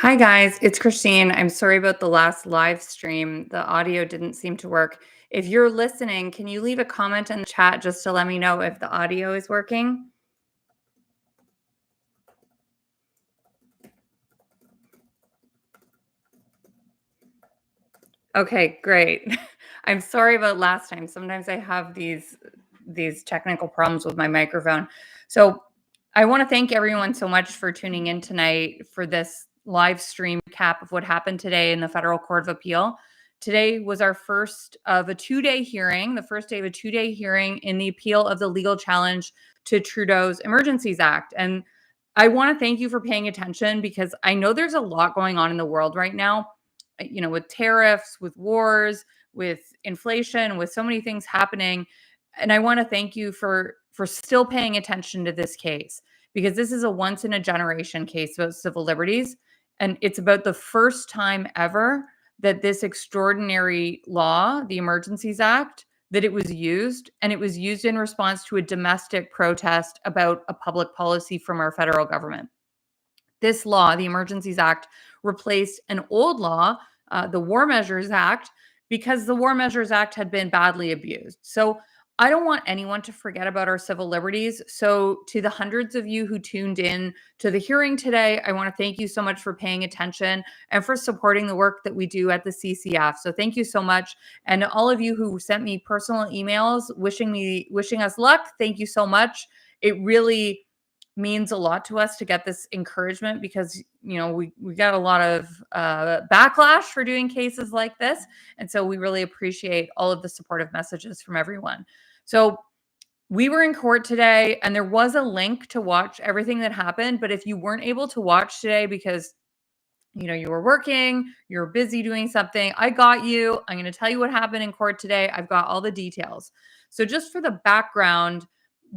Hi guys, it's Christine. I'm sorry about the last live stream. The audio didn't seem to work. If you're listening, can you leave a comment in the chat just to let me know if the audio is working? Okay, great. I'm sorry about last time. Sometimes I have these technical problems with my microphone. So, I want to thank everyone so much for tuning in tonight for this live stream recap of what happened today in the Federal Court of Appeal. Today was our first of a two-day hearing, the first day of a two-day hearing in the appeal of the legal challenge to Trudeau's Emergencies Act. And I want to thank you for paying attention because I know there's a lot going on in the world right now, with tariffs, with wars, with inflation, with so many things happening. And I want to thank you for still paying attention to this case because this is a once in a generation case about civil liberties. And it's about the first time ever that this extraordinary law, the Emergencies Act, that it was used, and it was used in response to a domestic protest about a public policy from our federal government. This law, the Emergencies Act, replaced an old law, the War Measures Act, because the War Measures Act had been badly abused. So I don't want anyone to forget about our civil liberties. So to the hundreds of you who tuned in to the hearing today, I want to thank you so much for paying attention and for supporting the work that we do at the CCF. So thank you so much. And all of you who sent me personal emails wishing us luck, thank you so much. It really means a lot to us to get this encouragement because we got a lot of backlash for doing cases like this, and so we really appreciate all of the supportive messages from everyone. So we were in court today and there was a link to watch everything that happened, but if you weren't able to watch today because you were working, you're busy doing something, I got you. I'm going to tell you what happened in court today. I've got all the details. So just for the background,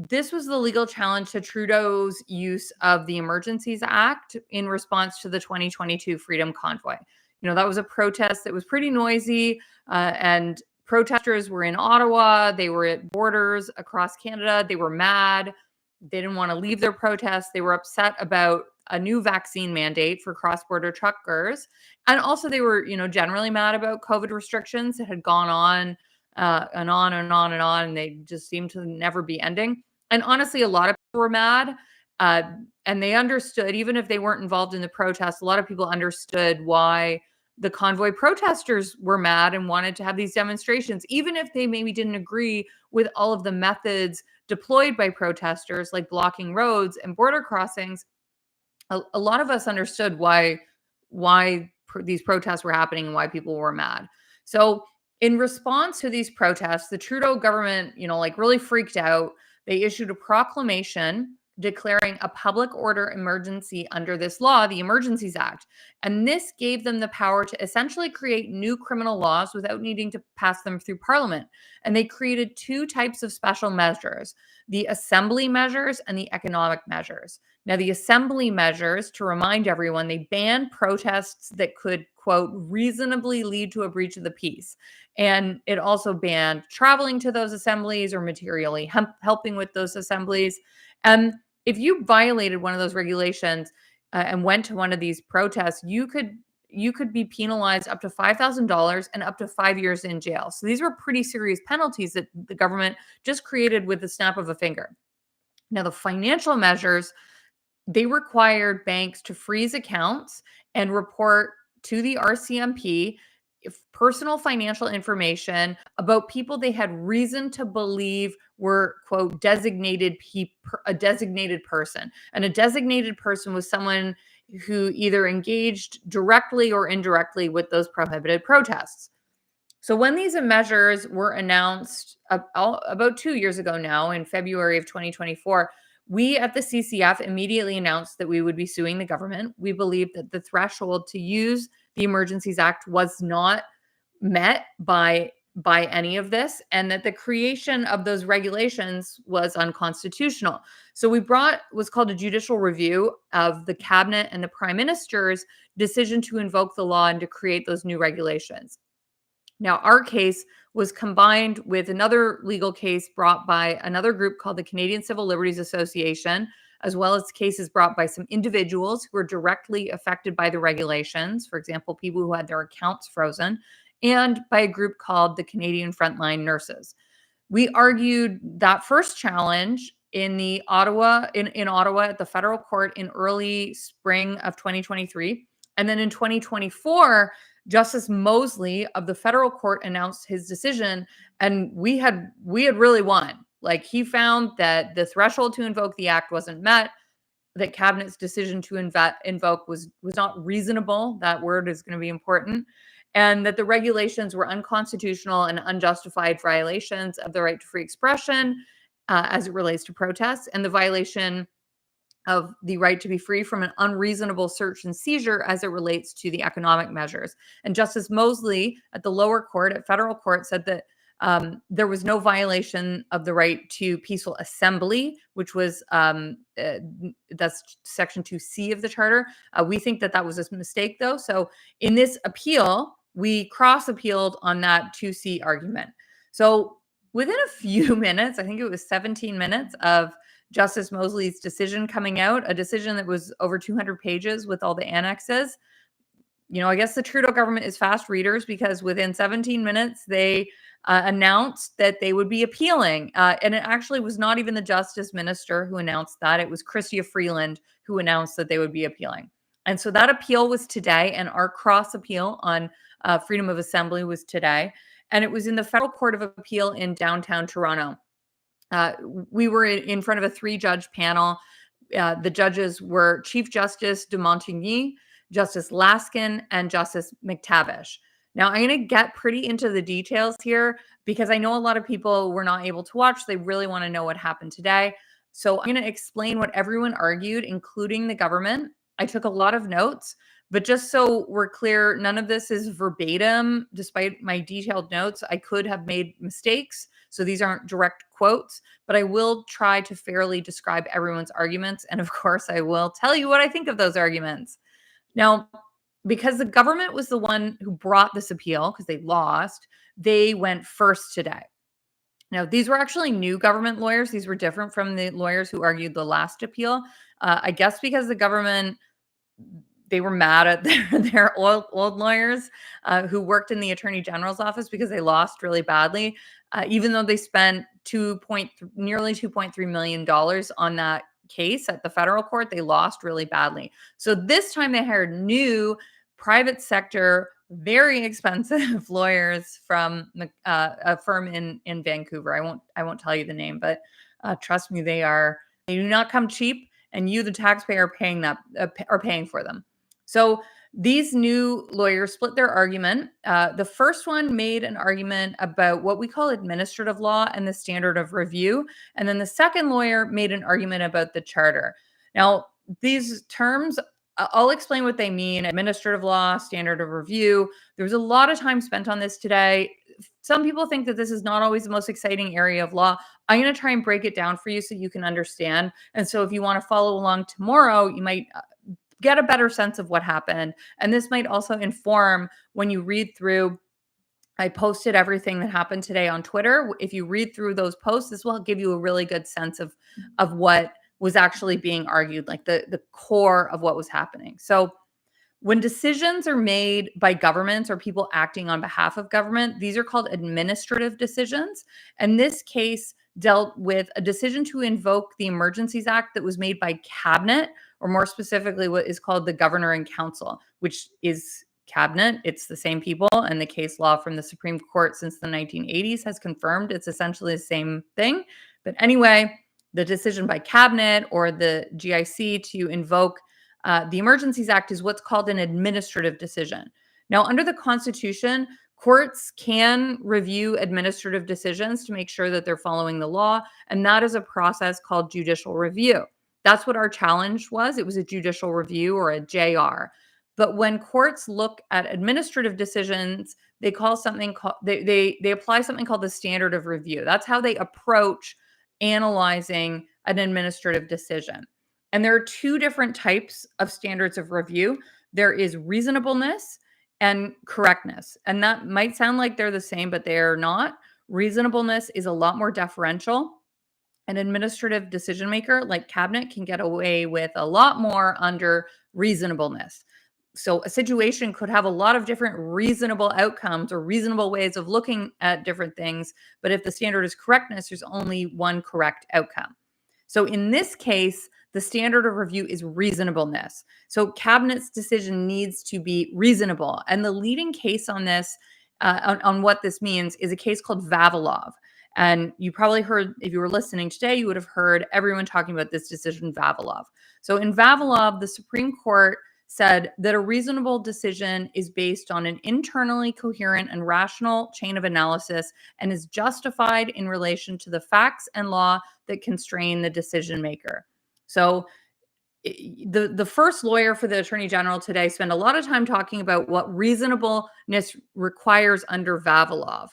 this was the legal challenge to Trudeau's use of the Emergencies Act in response to the 2022 Freedom Convoy. That was a protest that was pretty noisy, and protesters were in Ottawa. They were at borders across Canada. They were mad. They didn't want to leave their protest. They were upset about a new vaccine mandate for cross-border truckers. And also they were, generally mad about COVID restrictions that had gone on and on and on and on, and they just seemed to never be ending. And honestly, a lot of people were mad, uh, and they understood, even if they weren't involved in the protest, a lot of people understood why the convoy protesters were mad and wanted to have these demonstrations, even if they maybe didn't agree with all of the methods deployed by protesters, like blocking roads and border crossings. A lot of us understood why these protests were happening and why people were mad. So in response to these protests, the Trudeau government, really freaked out. They issued a proclamation declaring a public order emergency under this law, the Emergencies Act. And this gave them the power to essentially create new criminal laws without needing to pass them through Parliament. And they created two types of special measures: the assembly measures and the economic measures. Now, the assembly measures, to remind everyone, they banned protests that could, quote, reasonably lead to a breach of the peace. And it also banned traveling to those assemblies or materially helping with those assemblies. And if you violated one of those regulations and went to one of these protests, you could be penalized up to $5,000 and up to 5 years in jail. So these were pretty serious penalties that the government just created with the snap of a finger. Now, the financial measures, they required banks to freeze accounts and report to the RCMP if personal financial information about people they had reason to believe were, quote, a designated person. And a designated person was someone who either engaged directly or indirectly with those prohibited protests. So when these measures were announced about 2 years ago now, in February of 2024, we at the CCF immediately announced that we would be suing the government. We believed that the threshold to use the Emergencies Act was not met by any of this, and that the creation of those regulations was unconstitutional. So we brought what's called a judicial review of the cabinet and the prime minister's decision to invoke the law and to create those new regulations. Now, our case was combined with another legal case brought by another group called the Canadian Civil Liberties Association, as well as cases brought by some individuals who were directly affected by the regulations, for example, people who had their accounts frozen, and by a group called the Canadian Frontline Nurses. We argued that first challenge in Ottawa at the federal court in early spring of 2023. And then in 2024, Justice Mosley of the federal court announced his decision, and we had really won. Like, he found that the threshold to invoke the act wasn't met, that cabinet's decision to invoke was not reasonable. That word is going to be important. And that the regulations were unconstitutional and unjustified violations of the right to free expression as it relates to protests, and the violation of the right to be free from an unreasonable search and seizure as it relates to the economic measures. And Justice Mosley at the lower court, at federal court, said that there was no violation of the right to peaceful assembly, which was that's Section 2C of the Charter. We think that was a mistake, though. So in this appeal, we cross-appealed on that 2C argument. So within a few minutes, I think it was 17 minutes of Justice Mosley's decision coming out, a decision that was over 200 pages with all the annexes. I guess the Trudeau government is fast readers, because within 17 minutes, they announced that they would be appealing. And it actually was not even the justice minister who announced that. It was Chrystia Freeland who announced that they would be appealing. And so that appeal was today, and our cross appeal on freedom of assembly was today. And it was in the Federal Court of Appeal in downtown Toronto. We were in front of a 3-judge panel. The judges were Chief Justice de Montigny, Justice Laskin, and Justice McTavish. Now, I'm going to get pretty into the details here, because I know a lot of people were not able to watch. They really want to know what happened today. So I'm going to explain what everyone argued, including the government. I took a lot of notes, but just so we're clear, none of this is verbatim. Despite my detailed notes, I could have made mistakes. So these aren't direct quotes, but I will try to fairly describe everyone's arguments. And of course, I will tell you what I think of those arguments. Now, because the government was the one who brought this appeal, because they lost, they went first today. Now, these were actually new government lawyers. These were different from the lawyers who argued the last appeal. I guess because the government, they were mad at their old lawyers who worked in the Attorney General's office, because they lost really badly, even though they spent nearly $2.3 million on that case at the federal court. They lost really badly. So this time they hired new private sector, very expensive lawyers from a firm in Vancouver. I won't tell you the name, but trust me, they do not come cheap, and you, the taxpayer, are paying for them. So these new lawyers split their argument. The first one made an argument about what we call administrative law and the standard of review. And then the second lawyer made an argument about the charter. Now, these terms, I'll explain what they mean: administrative law, standard of review. There's a lot of time spent on this today. Some people think that this is not always the most exciting area of law. I'm going to try and break it down for you so you can understand. And so if you want to follow along tomorrow, you might get a better sense of what happened. And this might also inform when you read through. I posted everything that happened today on Twitter. If you read through those posts, this will give you a really good sense of what was actually being argued, like the core of what was happening. So when decisions are made by governments or people acting on behalf of government, these are called administrative decisions. And this case dealt with a decision to invoke the Emergencies Act that was made by cabinet, or more specifically, what is called the Governor and Council, which is cabinet. It's the same people, and the case law from the Supreme Court since the 1980s has confirmed it's essentially the same thing. But anyway, the decision by cabinet or the GIC to invoke the Emergencies Act is what's called an administrative decision. Now, under the Constitution, courts can review administrative decisions to make sure that they're following the law, and that is a process called judicial review. That's what our challenge was. It was a judicial review, or a JR. But when courts look at administrative decisions, they apply something called the standard of review. That's how they approach analyzing an administrative decision. And there are two different types of standards of review. There is reasonableness and correctness. And that might sound like they're the same, but they are not. Reasonableness is a lot more deferential. an administrative decision maker like cabinet can get away with a lot more under reasonableness. So a situation could have a lot of different reasonable outcomes or reasonable ways of looking at different things, but if the standard is correctness, there's only one correct outcome. So in this case, the standard of review is reasonableness. So cabinet's decision needs to be reasonable. And the leading case on this, on what this means, is a case called Vavilov. And you probably heard, if you were listening today, you would have heard everyone talking about this decision, Vavilov. So in Vavilov, the Supreme Court said that a reasonable decision is based on an internally coherent and rational chain of analysis and is justified in relation to the facts and law that constrain the decision maker. So the first lawyer for the Attorney General today spent a lot of time talking about what reasonableness requires under Vavilov.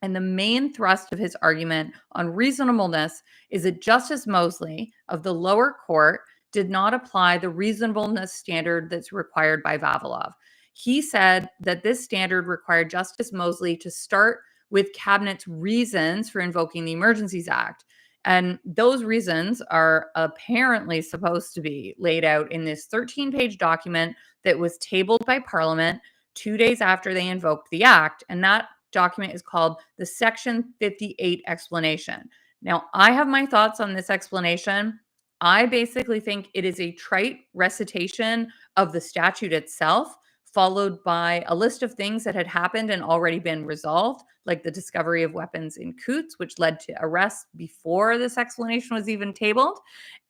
And the main thrust of his argument on reasonableness is that Justice Mosley of the lower court did not apply the reasonableness standard that's required by Vavilov. He said that this standard required Justice Mosley to start with cabinet's reasons for invoking the Emergencies Act. And those reasons are apparently supposed to be laid out in this 13-page document that was tabled by Parliament 2 days after they invoked the act. And that document is called the Section 58 explanation. Now, I have my thoughts on this explanation. I basically think it is a trite recitation of the statute itself, followed by a list of things that had happened and already been resolved, like the discovery of weapons in Coutts, which led to arrests before this explanation was even tabled,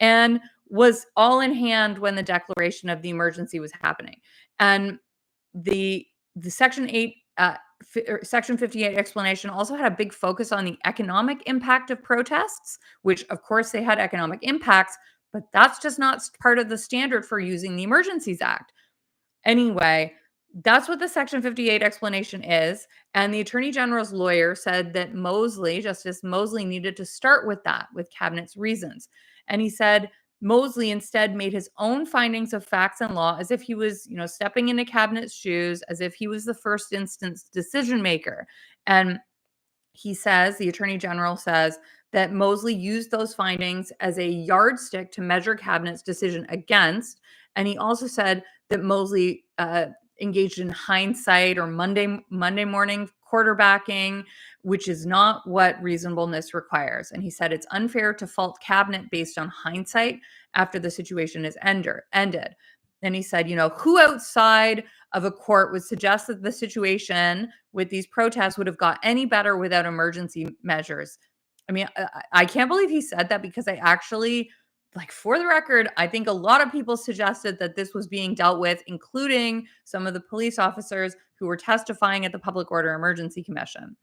and was all in hand when the declaration of the emergency was happening. And the Section 8 Section 58 explanation also had a big focus on the economic impact of protests, which of course they had economic impacts, but that's just not part of the standard for using the Emergencies Act. Anyway, that's what the Section 58 explanation is. And the Attorney General's lawyer said that Justice Mosley needed to start with that, with cabinet's reasons. And he said Mosley instead made his own findings of facts and law as if he was, stepping into cabinet's shoes, as if he was the first instance decision maker. And the Attorney General says that Mosley used those findings as a yardstick to measure cabinet's decision against. And he also said that Mosley engaged in hindsight or Monday morning quarterbacking, which is not what reasonableness requires. And he said it's unfair to fault cabinet based on hindsight after the situation is ended. And he said, who outside of a court would suggest that the situation with these protests would have got any better without emergency measures? I mean, I can't believe he said that, because I actually, for the record, I think a lot of people suggested that this was being dealt with, including some of the police officers who were testifying at the Public Order Emergency Commission.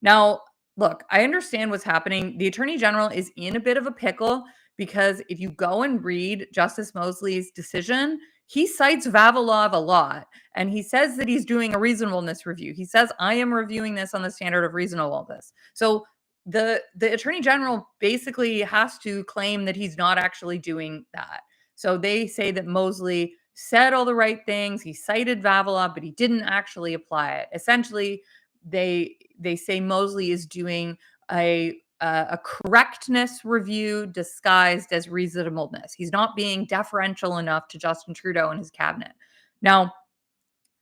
Now, look, I understand what's happening. The Attorney General is in a bit of a pickle, because if you go and read Justice Mosley's decision, he cites Vavilov a lot, and he says that he's doing a reasonableness review. He says, I am reviewing this on the standard of reasonableness. So the Attorney General basically has to claim that he's not actually doing that. So they say that Mosley said all the right things. He cited Vavilov, but he didn't actually apply it. Essentially, they say Mosley is doing a correctness review disguised as reasonableness. He's not being deferential enough to Justin Trudeau and his cabinet. Now,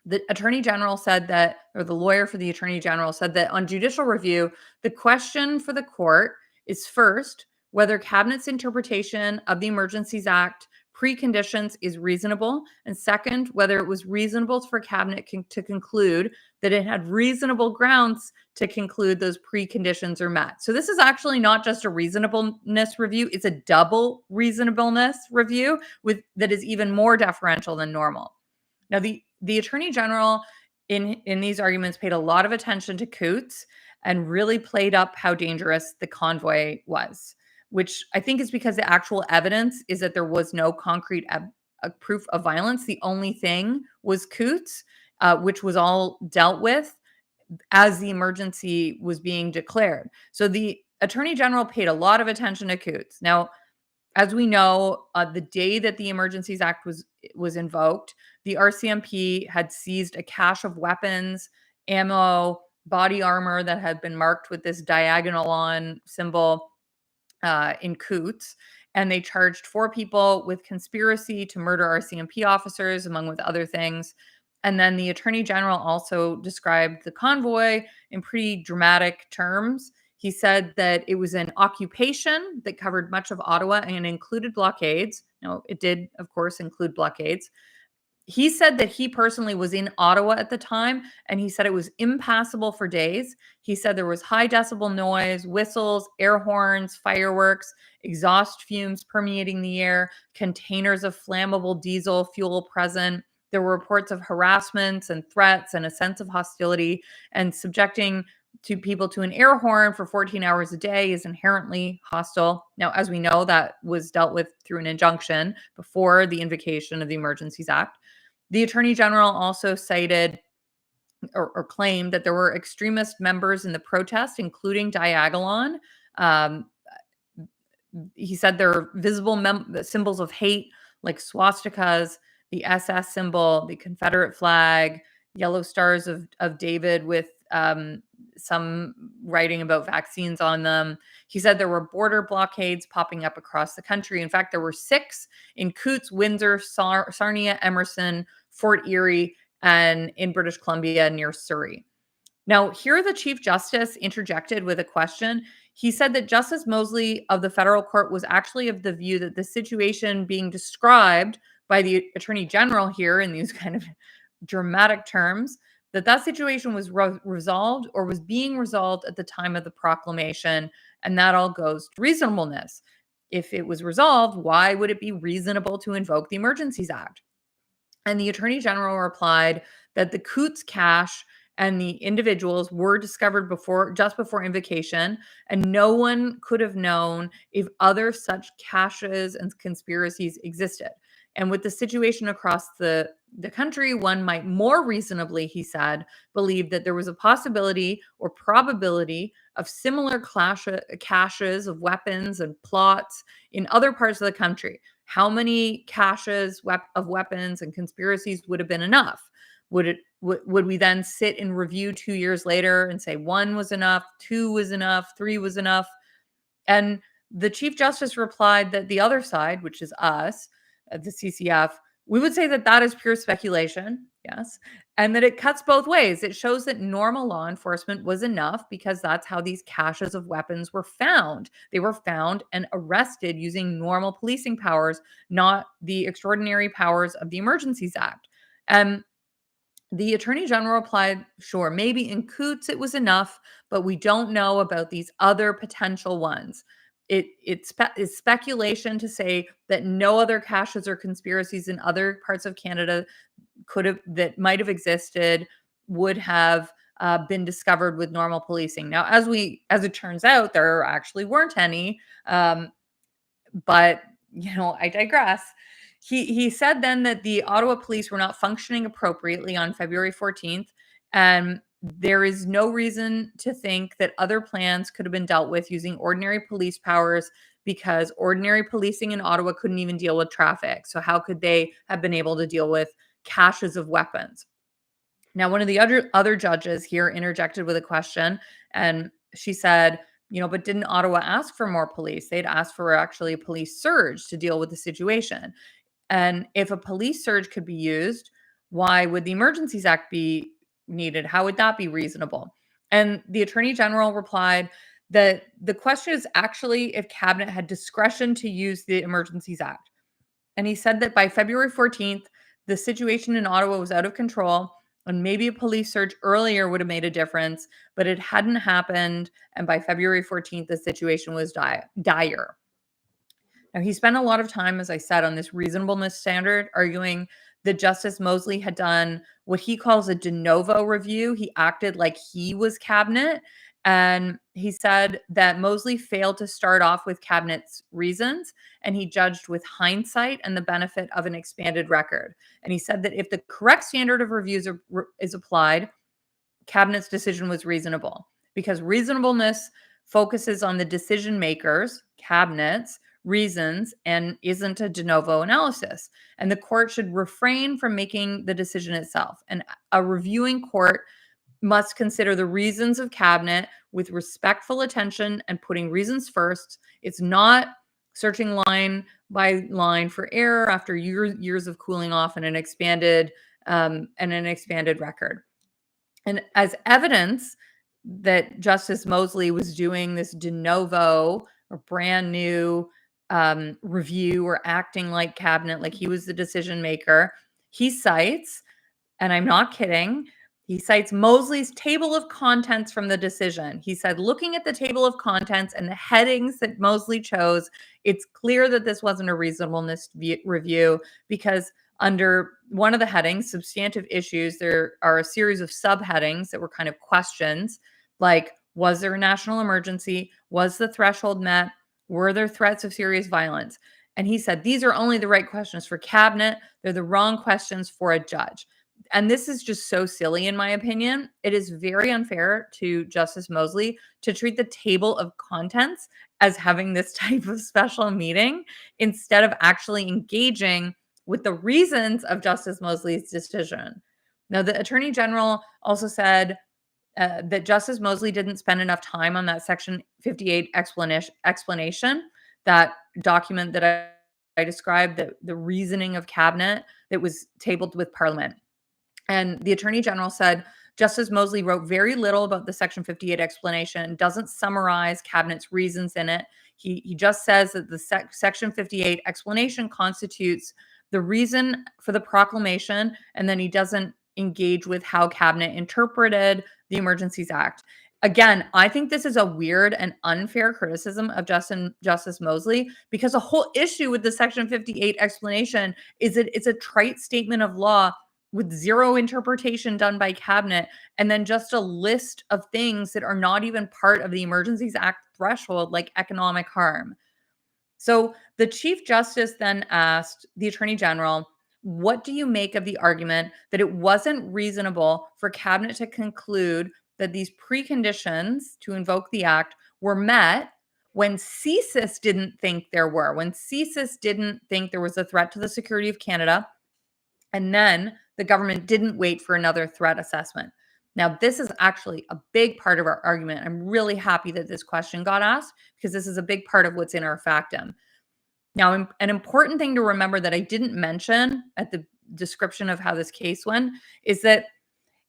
the Attorney General said that, or the lawyer for the Attorney General said that on judicial review, the question for the court is first, whether cabinet's interpretation of the Emergencies Act preconditions is reasonable, and second, whether it was reasonable for cabinet to conclude that it had reasonable grounds to conclude those preconditions are met. So this is actually not just a reasonableness review, it's a double reasonableness review that is even more deferential than normal. Now, the Attorney General in these arguments paid a lot of attention to Coutts and really played up how dangerous the convoy was, which I think is because the actual evidence is that there was no concrete proof of violence. The only thing was Coutts, which was all dealt with as the emergency was being declared. So the Attorney General paid a lot of attention to Coutts. Now, as we know, the day that the Emergencies Act was invoked, the RCMP had seized a cache of weapons, ammo, body armor that had been marked with this diagonal on symbol. in Coutts, and they charged 4 people with conspiracy to murder RCMP officers, among with other things. And then the Attorney General also described the convoy in pretty dramatic terms. He said that it was an occupation that covered much of Ottawa and included blockades. No, it did, of course, include blockades. He said that he personally was in Ottawa at the time, and he said it was impassable for days. He said there was high decibel noise, whistles, air horns, fireworks, exhaust fumes permeating the air, containers of flammable diesel fuel present. There were reports of harassments and threats and a sense of hostility, and subjecting to people to an air horn for 14 hours a day is inherently hostile. Now, as we know, that was dealt with through an injunction before the invocation of the Emergencies Act. The Attorney General also cited or claimed that there were extremist members in the protest, including Diagolon. Um, he said there are visible symbols of hate like swastikas, the SS symbol, the Confederate flag, yellow stars of David with some writing about vaccines on them. He said there were border blockades popping up across the country. In fact, there were 6 in Coutts, Windsor, Sarnia, Emerson, Fort Erie, and in British Columbia near Surrey. Now, here the Chief Justice interjected with a question. He said that Justice Mosley of the federal court was actually of the view that the situation being described by the Attorney General here in these kind of dramatic terms, that situation was resolved or was being resolved at the time of the proclamation, and that all goes to reasonableness. If it was resolved, why would it be reasonable to invoke the Emergencies Act? And the Attorney General replied that the Coutts cache and the individuals were discovered just before invocation, and no one could have known if other such caches and conspiracies existed. And with the situation across the country, one might more reasonably, he said, believe that there was a possibility or probability of similar caches of weapons and plots in other parts of the country. How many caches of weapons and conspiracies would have been enough? Would we then sit and review 2 years later and say 1 was enough, 2 was enough, 3 was enough? And the Chief Justice replied that the other side, which is us, the CCF, we would say that that is pure speculation, yes, and that it cuts both ways. It shows that normal law enforcement was enough because that's how these caches of weapons were found. They were found and arrested using normal policing powers, not the extraordinary powers of the Emergencies Act. And the Attorney General replied, sure, maybe in Coutts it was enough, but we don't know about these other potential ones. It's speculation to say that no other caches or conspiracies in other parts of Canada that might have existed would have been discovered with normal policing. Now, as it turns out, there actually weren't any, but I digress. He said then that the Ottawa police were not functioning appropriately on February 14th, and there is no reason to think that other plans could have been dealt with using ordinary police powers because ordinary policing in Ottawa couldn't even deal with traffic. So how could they have been able to deal with caches of weapons? Now, one of the other judges here interjected with a question, and she said, but didn't Ottawa ask for more police? They'd asked for actually a police surge to deal with the situation. And if a police surge could be used, why would the Emergencies Act be needed? How would that be reasonable? And the Attorney General replied that the question is actually if Cabinet had discretion to use the Emergencies Act. And he said that by February 14th, the situation in Ottawa was out of control, and maybe a police surge earlier would have made a difference, but it hadn't happened. And by February 14th, the situation was dire. Now, he spent a lot of time, as I said, on this reasonableness standard, arguing that Justice Mosley had done what he calls a de novo review. He acted like he was Cabinet. And he said that Mosley failed to start off with Cabinet's reasons, and he judged with hindsight and the benefit of an expanded record. And he said that if the correct standard of reviews is applied, Cabinet's decision was reasonable because reasonableness focuses on the decision makers, Cabinet's reasons, and isn't a de novo analysis. And the court should refrain from making the decision itself. And a reviewing court must consider the reasons of cabinet with respectful attention and putting reasons first. It's not searching line by line for error after years of cooling off and an expanded record. And as evidence that Justice Mosley was doing this de novo or brand new review or acting like cabinet, like he was the decision maker, he cites, and I'm not kidding, he cites Mosley's table of contents from the decision. He said, looking at the table of contents and the headings that Mosley chose, it's clear that this wasn't a reasonableness review because under one of the headings, substantive issues, there are a series of subheadings that were kind of questions like, was there a national emergency? Was the threshold met? Were there threats of serious violence? And he said, these are only the right questions for cabinet. They're the wrong questions for a judge. And this is just so silly, in my opinion. It is very unfair to Justice Mosley to treat the table of contents as having this type of special meeting instead of actually engaging with the reasons of Justice Mosley's decision. Now, the Attorney General also said that Justice Mosley didn't spend enough time on that Section 58 explanation, that document that I described, the reasoning of cabinet that was tabled with Parliament. And the Attorney General said, Justice Mosley wrote very little about the Section 58 explanation, doesn't summarize cabinet's reasons in it. He just says that the Section 58 explanation constitutes the reason for the proclamation, and then he doesn't engage with how cabinet interpreted the Emergencies Act. Again, I think this is a weird and unfair criticism of Justice Mosley because the whole issue with the Section 58 explanation is that it's a trite statement of law with zero interpretation done by cabinet, and then just a list of things that are not even part of the Emergencies Act threshold, like economic harm. So the Chief Justice then asked the Attorney General, what do you make of the argument that it wasn't reasonable for cabinet to conclude that these preconditions to invoke the act were met when CSIS didn't think there were, when CSIS didn't think there was a threat to the security of Canada, and then the government didn't wait for another threat assessment? Now, this is actually a big part of our argument. I'm really happy that this question got asked because this is a big part of what's in our factum. Now, an important thing to remember that I didn't mention at the description of how this case went is that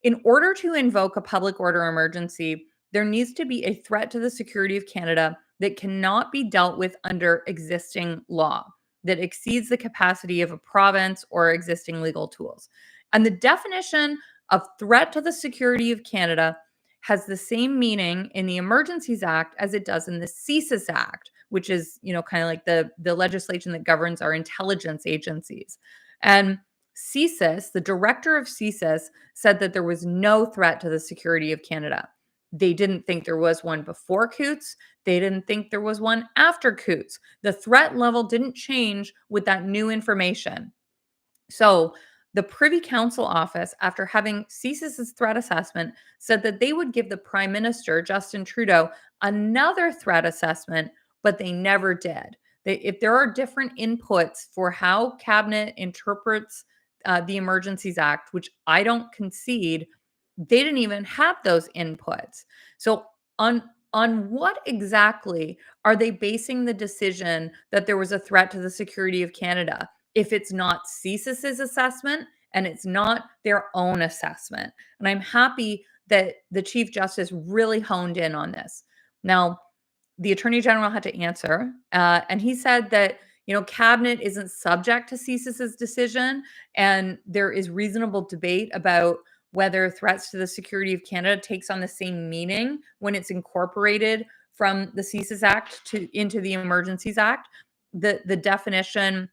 in order to invoke a public order emergency, there needs to be a threat to the security of Canada that cannot be dealt with under existing law, that exceeds the capacity of a province or existing legal tools. And the definition of threat to the security of Canada has the same meaning in the Emergencies Act as it does in the CSIS Act, which is, kind of like the legislation that governs our intelligence agencies. And CSIS, the director of CSIS, said that there was no threat to the security of Canada. They didn't think there was one before Coutts. They didn't think there was one after Coutts. The threat level didn't change with that new information. So the Privy Council office, after having CSIS's threat assessment, said that they would give the Prime Minister, Justin Trudeau, another threat assessment, but they never did. If there are different inputs for how cabinet interprets the Emergencies Act, which I don't concede, they didn't even have those inputs. So on what exactly are they basing the decision that there was a threat to the security of Canada if it's not CSIS's assessment and it's not their own assessment? And I'm happy that the Chief Justice really honed in on this. Now, the Attorney General had to answer, and he said that cabinet isn't subject to CSIS's decision, and there is reasonable debate about whether threats to the security of Canada takes on the same meaning when it's incorporated from the CSIS Act into the Emergencies Act. The definition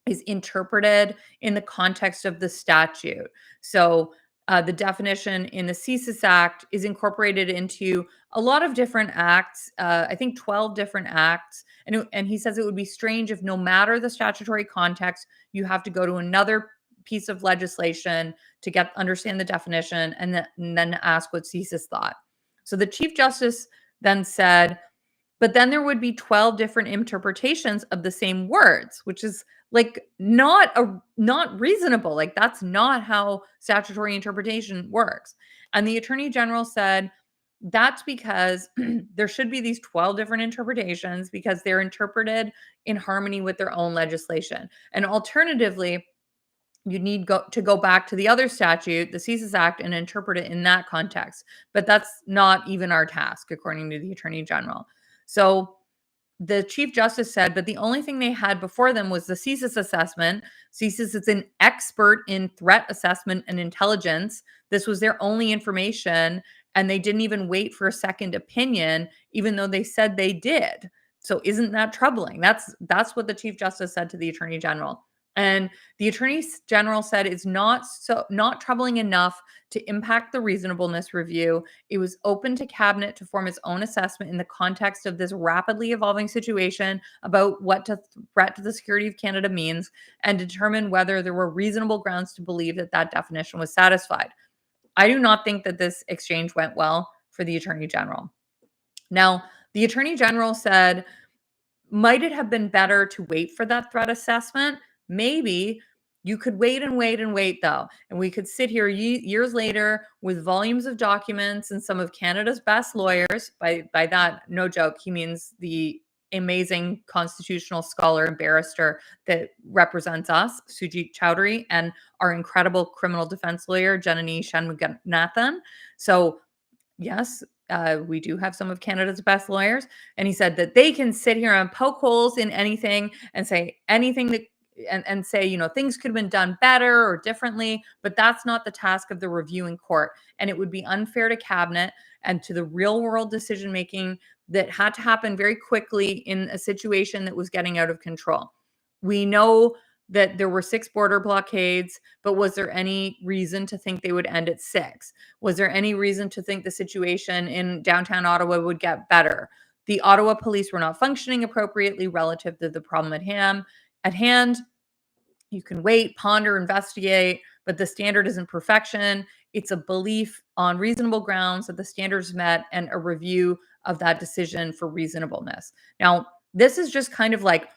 is interpreted in the context of the statute. So the definition in the CSIS Act is incorporated into a lot of different acts, I think 12 different acts. And he says it would be strange if no matter the statutory context, you have to go to another piece of legislation to understand the definition and then ask what CSIS thought. So the Chief Justice then said, But then there would be 12 different interpretations of the same words, which is like not reasonable. Like that's not how statutory interpretation works. And the Attorney General said that's because there should be these 12 different interpretations because they're interpreted in harmony with their own legislation. And alternatively, you need to go back to the other statute, the Emergencies Act, and interpret it in that context. But that's not even our task, according to the Attorney General. So the Chief Justice said, but the only thing they had before them was the CSIS assessment. CSIS is an expert in threat assessment and intelligence. This was their only information, and they didn't even wait for a second opinion, even though they said they did. So isn't that troubling? That's what the Chief Justice said to the Attorney General. And the Attorney General said it's not troubling enough to impact the reasonableness review. It was open to cabinet to form its own assessment in the context of this rapidly evolving situation about what threat to the security of Canada means and determine whether there were reasonable grounds to believe that that definition was satisfied. I do not think that this exchange went well for the Attorney General. Now, the Attorney General said, might it have been better to wait for that threat assessment? Maybe. You could wait and wait and wait, though. And we could sit here years later with volumes of documents and some of Canada's best lawyers. By that, no joke, he means the amazing constitutional scholar and barrister that represents us, Sujit Chowdhury, and our incredible criminal defense lawyer, Janani Shanmugatnathan. So yes, we do have some of Canada's best lawyers. And he said that they can sit here and poke holes in anything and say anything that and say, things could have been done better or differently, but that's not the task of the reviewing court. And it would be unfair to cabinet and to the real world decision making that had to happen very quickly in a situation that was getting out of control. We know that there were 6 border blockades, but was there any reason to think they would end at 6? Was there any reason to think the situation in downtown Ottawa would get better? The Ottawa police were not functioning appropriately relative to the problem at hand. You can wait, ponder, investigate, but the standard isn't perfection. It's a belief on reasonable grounds that the standard is met and a review of that decision for reasonableness. Now, this is just kind of like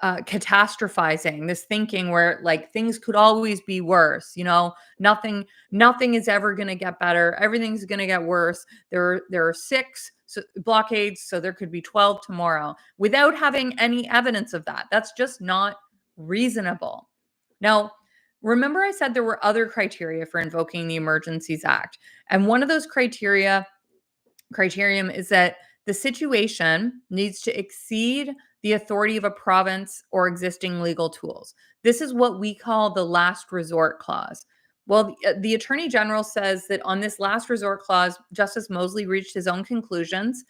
catastrophizing, this thinking where like things could always be worse. Nothing is ever going to get better. Everything's going to get worse. There are 6 blockades, so there could be 12 tomorrow without having any evidence of that. That's just not reasonable. Now, remember I said there were other criteria for invoking the Emergencies Act, and one of those criterion is that the situation needs to exceed the authority of a province or existing legal tools. This is what we call the last resort clause. Well, the Attorney General says that on this last resort clause, Justice Mosley reached his own conclusions.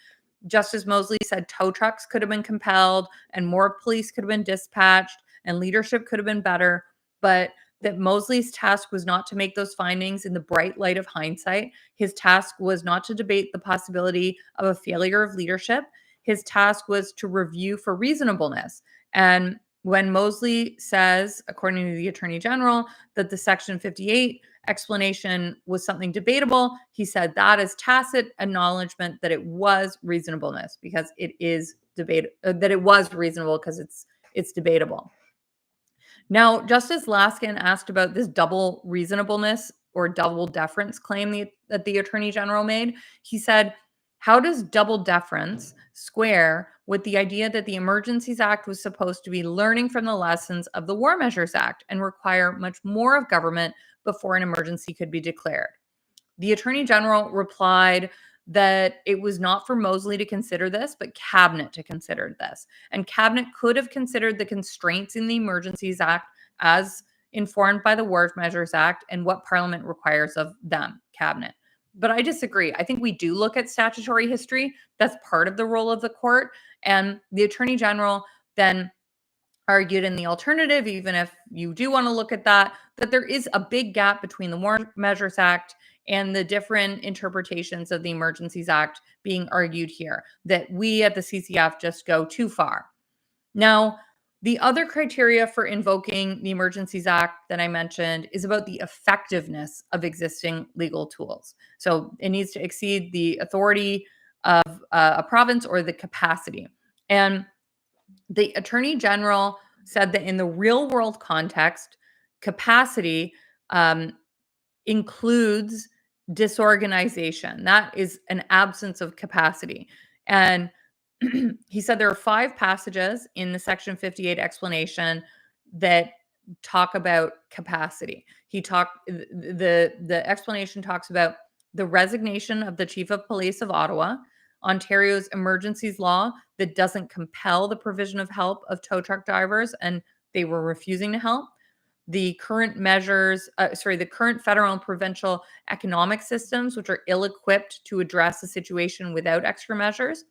Justice Mosley said tow trucks could have been compelled and more police could have been dispatched and leadership could have been better, but that Mosley's task was not to make those findings in the bright light of hindsight. His task was not to debate the possibility of a failure of leadership. His task was to review for reasonableness. And when Mosley says, according to the Attorney General, that the Section 58 explanation was something debatable, he said that is tacit acknowledgement that it was reasonableness because it is that it was reasonable because it's debatable. Now, Justice Laskin asked about this double reasonableness or double deference claim that the Attorney General made. He said, how does double deference square with the idea that the Emergencies Act was supposed to be learning from the lessons of the War Measures Act and require much more of government before an emergency could be declared? The Attorney General replied that it was not for Mosley to consider this, but Cabinet to consider this. And Cabinet could have considered the constraints in the Emergencies Act as informed by the War Measures Act and what Parliament requires of them, Cabinet. But I disagree. I think we do look at statutory history. That's part of the role of the court. And the Attorney General then argued in the alternative, even if you do want to look at that there is a big gap between the War Measures Act and the different interpretations of the Emergencies Act being argued here, that we at the CCF just go too far. Now, the other criteria for invoking the Emergencies Act that I mentioned is about the effectiveness of existing legal tools. So it needs to exceed the authority of a province or the capacity. And the Attorney General said that in the real world context, capacity includes disorganization. That is an absence of capacity. And he said there are 5 passages in the Section 58 explanation that talk about capacity. The explanation talks about the resignation of the Chief of Police of Ottawa, Ontario's emergencies law that doesn't compel the provision of help of tow truck drivers, and they were refusing to help. The current the current federal and provincial economic systems, which are ill-equipped to address the situation without extra measures,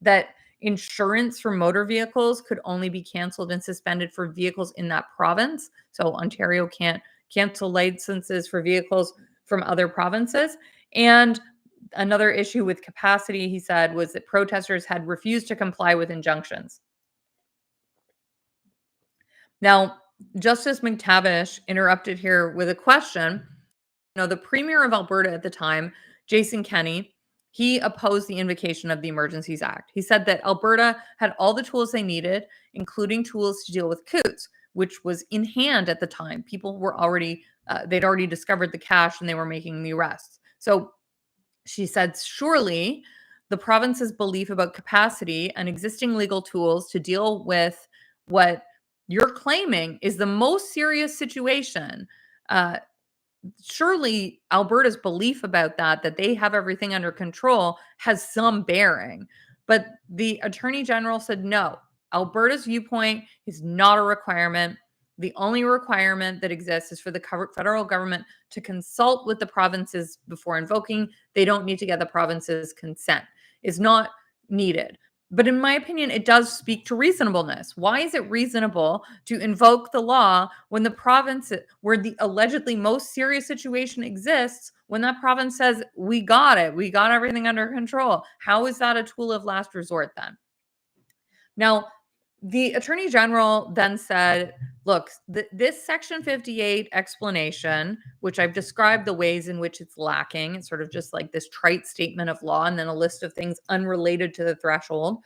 that insurance for motor vehicles could only be canceled and suspended for vehicles in that province. So Ontario can't cancel licenses for vehicles from other provinces. And another issue with capacity, he said, was that protesters had refused to comply with injunctions. Now, Justice McTavish interrupted here with a question. The Premier of Alberta at the time, Jason Kenney, he opposed the invocation of the Emergencies Act. He said that Alberta had all the tools they needed, including tools to deal with coups, which was in hand at the time. People were they'd already discovered the cash and they were making the arrests. So she said, surely the province's belief about capacity and existing legal tools to deal with what you're claiming is the most serious situation. Surely Alberta's belief about that they have everything under control, has some bearing. But the Attorney General said, no, Alberta's viewpoint is not a requirement. The only requirement that exists is for the federal government to consult with the provinces before invoking. They don't need to get the province's consent. It's not needed. But in my opinion, it does speak to reasonableness. Why is it reasonable to invoke the law when the province where the allegedly most serious situation exists, when that province says, we got it, we got everything under control? How is that a tool of last resort then? Now, the Attorney General then said, look, this Section 58 explanation, which I've described the ways in which it's lacking, it's sort of just like this trite statement of law and then a list of things unrelated to the threshold.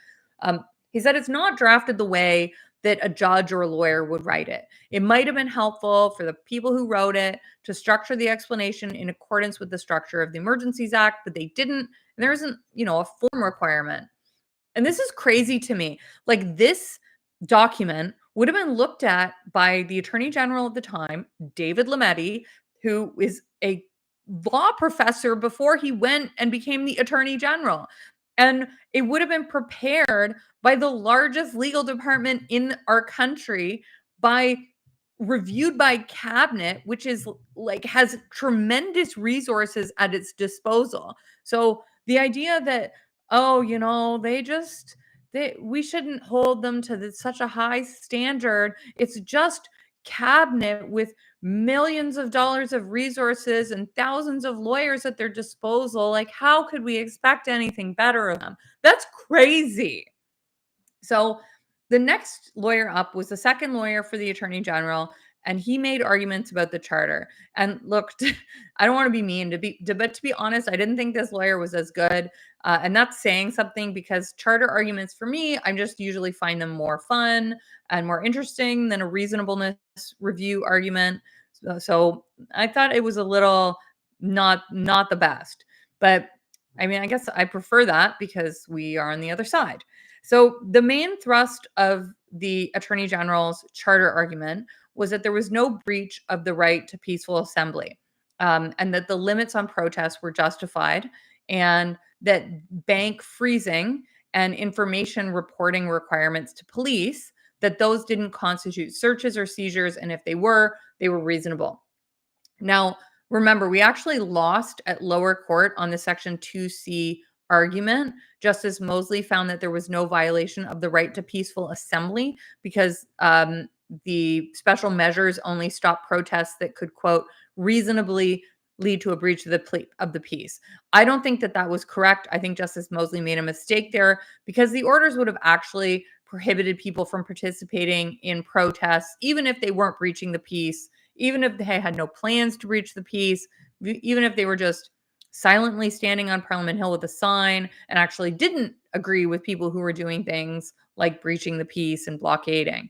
He said it's not drafted the way that a judge or a lawyer would write it. It might have been helpful for the people who wrote it to structure the explanation in accordance with the structure of the Emergencies Act, but they didn't. And there isn't, a form requirement. And this is crazy to me. Like, this document would have been looked at by the Attorney General at the time, David Lametti, who is a law professor before he went and became the Attorney General. And it would have been prepared by the largest legal department in our country, reviewed by cabinet, which is has tremendous resources at its disposal. So the idea that, we shouldn't hold them to such a high standard. It's just cabinet with millions of dollars of resources and thousands of lawyers at their disposal. Like, how could we expect anything better of them? That's crazy. So the next lawyer up was the second lawyer for the Attorney General, and he made arguments about the charter. And look, I don't want to be mean, but to be honest, I didn't think this lawyer was as good. And that's saying something, because charter arguments for me, I just usually find them more fun and more interesting than a reasonableness review argument. So I thought it was a little not the best. But I mean, I guess I prefer that because we are on the other side. So the main thrust of the Attorney General's charter argument was that there was no breach of the right to peaceful assembly, and that the limits on protests were justified, and that bank freezing and information reporting requirements to police, that those didn't constitute searches or seizures, and if they were reasonable. Now, remember, we actually lost at lower court on the Section 2C argument. Justice Mosley found that there was no violation of the right to peaceful assembly because the special measures only stop protests that could, quote, reasonably lead to a breach of the peace. I don't think that was correct. I think Justice Mosley made a mistake there, because the orders would have actually prohibited people from participating in protests, even if they weren't breaching the peace, even if they had no plans to breach the peace, even if they were just silently standing on Parliament Hill with a sign and actually didn't agree with people who were doing things like breaching the peace and blockading.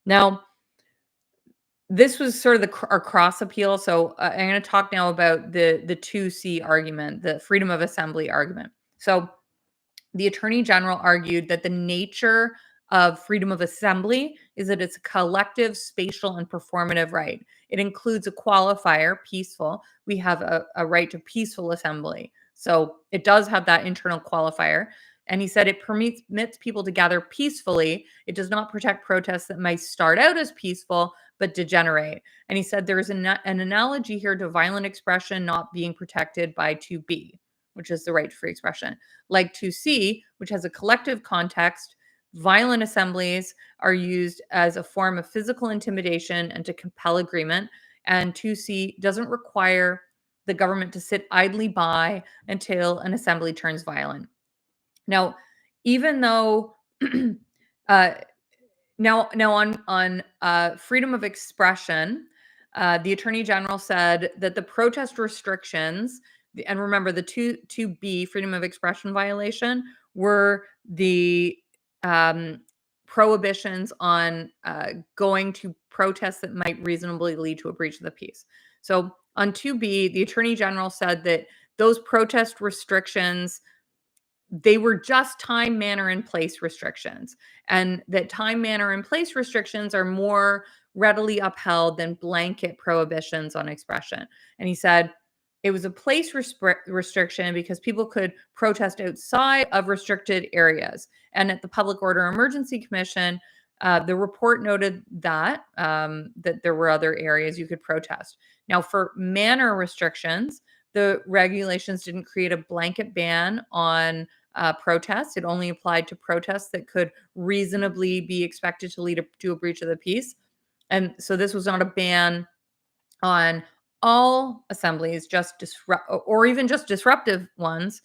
Now, this was sort of our cross appeal. So I'm going to talk now about the 2C argument, the freedom of assembly argument. So the Attorney General argued that the nature of freedom of assembly is that it's a collective, spatial, and performative right. It includes a qualifier, peaceful. We have a right to peaceful assembly. So it does have that internal qualifier. And he said it permits people to gather peacefully. It does not protect protests that might start out as peaceful but degenerate. And he said there's an analogy here to violent expression not being protected by 2B, which is the right to free expression. Like 2C, which has a collective context, violent assemblies are used as a form of physical intimidation and to compel agreement. And 2C doesn't require the government to sit idly by until an assembly turns violent. Now, even though uh, now on freedom of expression, the Attorney General said that the protest restrictions, and remember the 2B freedom of expression violation, were the prohibitions on going to protests that might reasonably lead to a breach of the peace. So on 2B, the Attorney General said that those protest restrictions, they were just time, manner, and place restrictions, and that time, manner, and place restrictions are more readily upheld than blanket prohibitions on expression. And he said it was a place restriction because people could protest outside of restricted areas. And at the Public Order Emergency Commission, the report noted that that there were other areas you could protest. Now, for manner restrictions, the regulations didn't create a blanket ban on protests. It only applied to protests that could reasonably be expected to lead to a breach of the peace. And so this was not a ban on all assemblies, just or even just disruptive ones.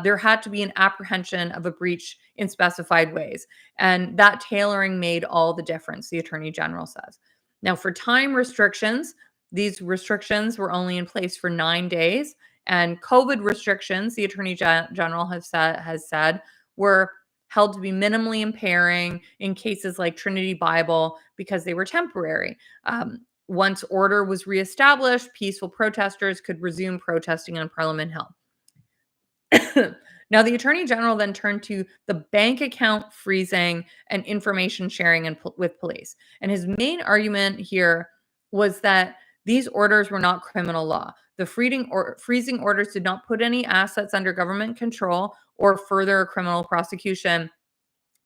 There had to be an apprehension of a breach in specified ways. And that tailoring made all the difference, the Attorney General says. Now, for time restrictions, these restrictions were only in place for 9 days. And COVID restrictions, the Attorney General has said, were held to be minimally impairing in cases like Trinity Bible because they were temporary. Once order was reestablished, peaceful protesters could resume protesting on Parliament Hill. Now, the Attorney General then turned to the bank account freezing and information sharing with police. And his main argument here was that these orders were not criminal law. The freezing orders did not put any assets under government control or further a criminal prosecution.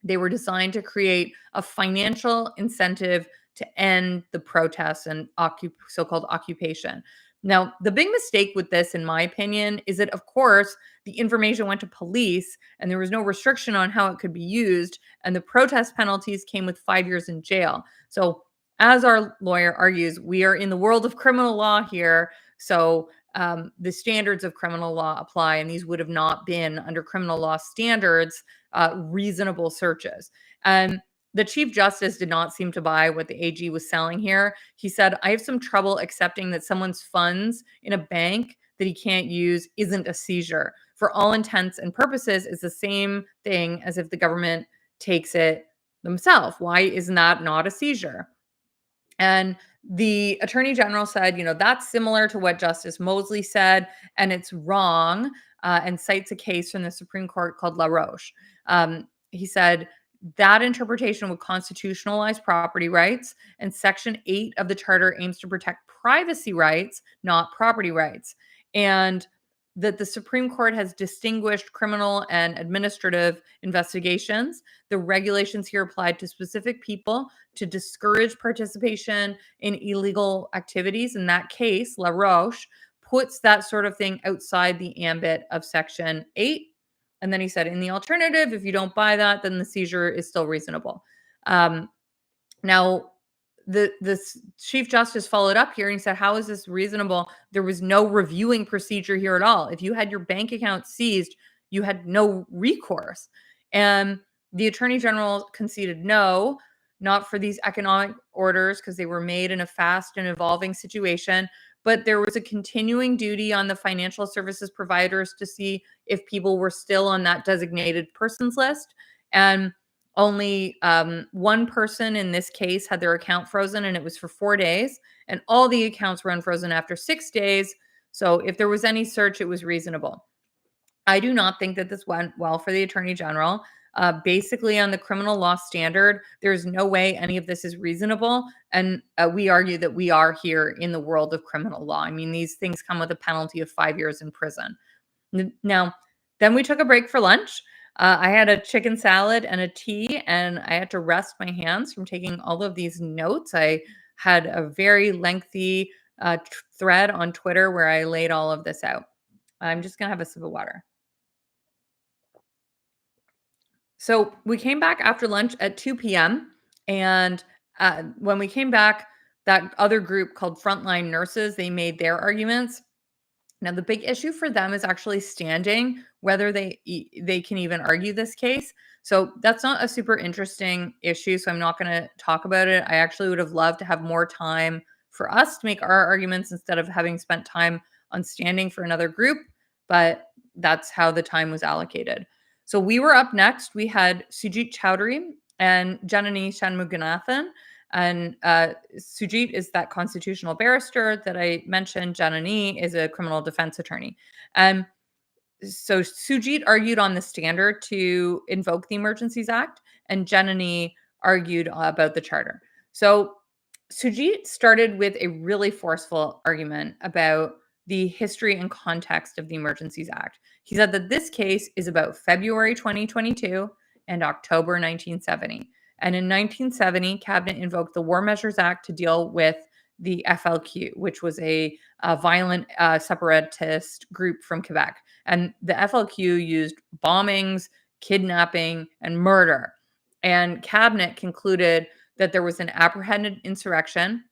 They were designed to create a financial incentive to end the protests and so-called occupation. Now, the big mistake with this, in my opinion, is that, of course, the information went to police and there was no restriction on how it could be used. And the protest penalties came with 5 years in jail. So, as our lawyer argues, we are in the world of criminal law here. So, the standards of criminal law apply, and these would have not been, under criminal law standards, reasonable searches. And the Chief Justice did not seem to buy what the AG was selling here. He said, I have some trouble accepting that someone's funds in a bank that he can't use isn't a seizure. For all intents and purposes, it's the same thing as if the government takes it themselves. Why isn't that not a seizure? And the Attorney General said, that's similar to what Justice Mosley said, and it's wrong, and cites a case from the Supreme Court called La Roche. He said that interpretation would constitutionalize property rights, and Section 8 of the Charter aims to protect privacy rights, not property rights. And that the Supreme Court has distinguished criminal and administrative investigations. The regulations here applied to specific people to discourage participation in illegal activities. In that case, La Roche puts that sort of thing outside the ambit of Section 8. And then he said, in the alternative, if you don't buy that, then the seizure is still reasonable. Now, the Chief Justice followed up here and he said, how is this reasonable? There was no reviewing procedure here at all. If you had your bank account seized, you had no recourse. And the Attorney General conceded no, not for these economic orders because they were made in a fast and evolving situation, but there was a continuing duty on the financial services providers to see if people were still on that designated persons list. And only one person in this case had their account frozen, and it was for 4 days. And all the accounts were unfrozen after 6 days. So if there was any search, it was reasonable. I do not think that this went well for the Attorney General. Basically, on the criminal law standard, there's no way any of this is reasonable. And we argue that we are here in the world of criminal law. I mean, these things come with a penalty of 5 years in prison. Now, then we took a break for lunch. I had a chicken salad and a tea, and I had to rest my hands from taking all of these notes. I had a very lengthy thread on Twitter where I laid all of this out. I'm just going to have a sip of water. So we came back after lunch at 2 p.m. And when we came back, that other group called Frontline Nurses, they made their arguments. Now, the big issue for them is actually standing, whether they can even argue this case. So that's not a super interesting issue. So I'm not going to talk about it. I actually would have loved to have more time for us to make our arguments instead of having spent time on standing for another group. But that's how the time was allocated. So we were up next. We had Sujit Chowdhury and Janani Shanmuganathan. And Sujit is that constitutional barrister that I mentioned. Janani is a criminal defense attorney. And so Sujit argued on the standard to invoke the Emergencies Act, and Janani argued about the charter. So Sujit started with a really forceful argument about the history and context of the Emergencies Act. He said that this case is about February 2022 and October 1970. And in 1970, Cabinet invoked the War Measures Act to deal with the FLQ, which was a violent separatist group from Quebec. And the FLQ used bombings, kidnapping, and murder. And Cabinet concluded that there was an apprehended insurrection,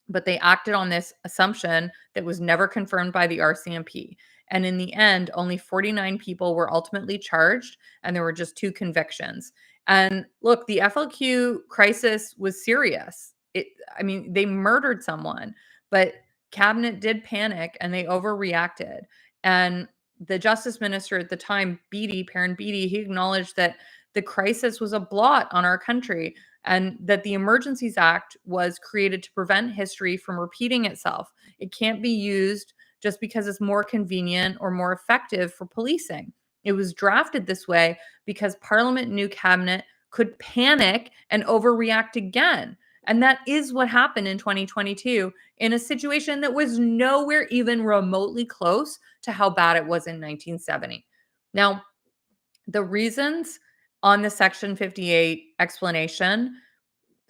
but they acted on this assumption that was never confirmed by the RCMP. And in the end, only 49 people were ultimately charged, and there were just 2 convictions. And look, the FLQ crisis was serious. They murdered someone, but Cabinet did panic and they overreacted. And the Justice Minister at the time, Perrin Beatty, he acknowledged that the crisis was a blot on our country and that the Emergencies Act was created to prevent history from repeating itself. It can't be used just because it's more convenient or more effective for policing. It was drafted this way because Parliament knew Cabinet could panic and overreact again. And that is what happened in 2022 in a situation that was nowhere even remotely close to how bad it was in 1970. Now, the reasons on the Section 58 explanation,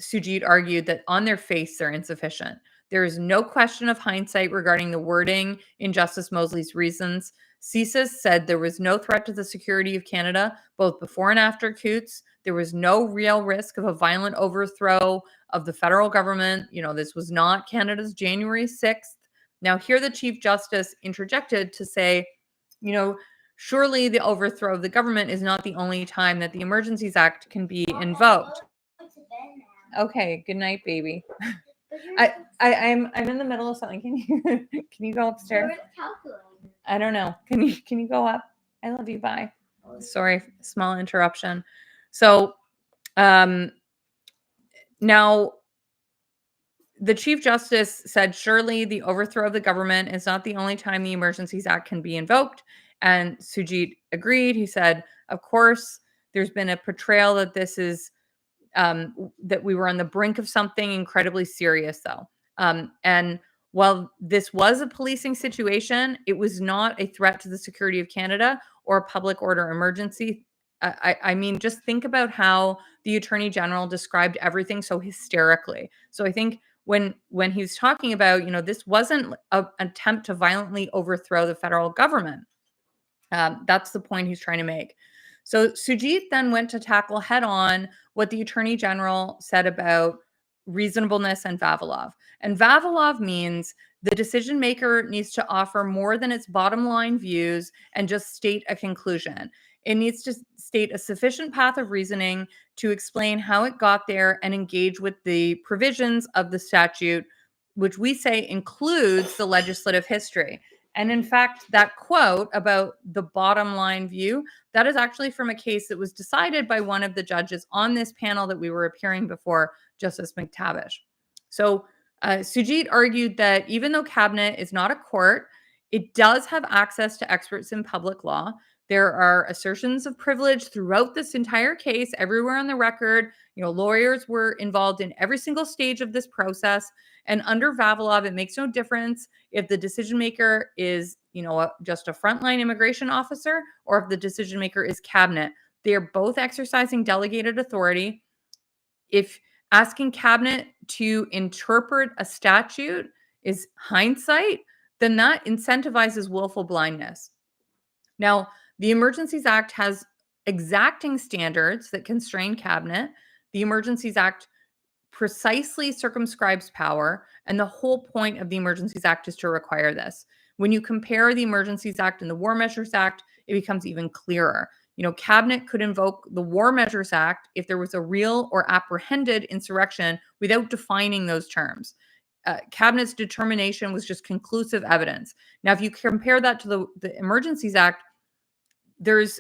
Sujit argued that on their face, they're insufficient. There is no question of hindsight regarding the wording in Justice Mosley's reasons. CSIS said there was no threat to the security of Canada, both before and after Coutts. There was no real risk of a violent overthrow of the federal government. This was not Canada's January 6th. Now, here the Chief Justice interjected to say, surely the overthrow of the government is not the only time that the Emergencies Act can be invoked. Okay, good night, baby. I'm in the middle of something. Can you go upstairs? I don't know. Can you go up? I love you. Bye. Sorry, small interruption. So, now the Chief Justice said, surely the overthrow of the government is not the only time the Emergencies Act can be invoked. And Sujit agreed. He said, of course, there's been a portrayal that this is that we were on the brink of something incredibly serious, though. And while this was a policing situation, it was not a threat to the security of Canada or a public order emergency. Just think about how the Attorney General described everything so hysterically. So I think when he was talking about, this wasn't an attempt to violently overthrow the federal government. That's the point he's trying to make. So Sujit then went to tackle head on what the Attorney General said about reasonableness and Vavilov. And Vavilov means the decision maker needs to offer more than its bottom line views and just state a conclusion. It needs to state a sufficient path of reasoning to explain how it got there and engage with the provisions of the statute which we say includes the legislative history. And in fact, that quote about the bottom line view, that is actually from a case that was decided by one of the judges on this panel that we were appearing before, Justice McTavish. So Sujit argued that even though cabinet is not a court, it does have access to experts in public law. There are assertions of privilege throughout this entire case, everywhere on the record. Lawyers were involved in every single stage of this process. And under Vavilov, it makes no difference if the decision maker is, just a frontline immigration officer or if the decision maker is cabinet. They are both exercising delegated authority. If asking cabinet to interpret a statute is hindsight, then that incentivizes willful blindness. Now, the Emergencies Act has exacting standards that constrain cabinet. The Emergencies Act precisely circumscribes power, and the whole point of the Emergencies Act is to require this. When you compare the Emergencies Act and the War Measures Act, it becomes even clearer. Cabinet could invoke the War Measures Act if there was a real or apprehended insurrection without defining those terms. Cabinet's determination was just conclusive evidence. Now, if you compare that to the Emergencies Act, there's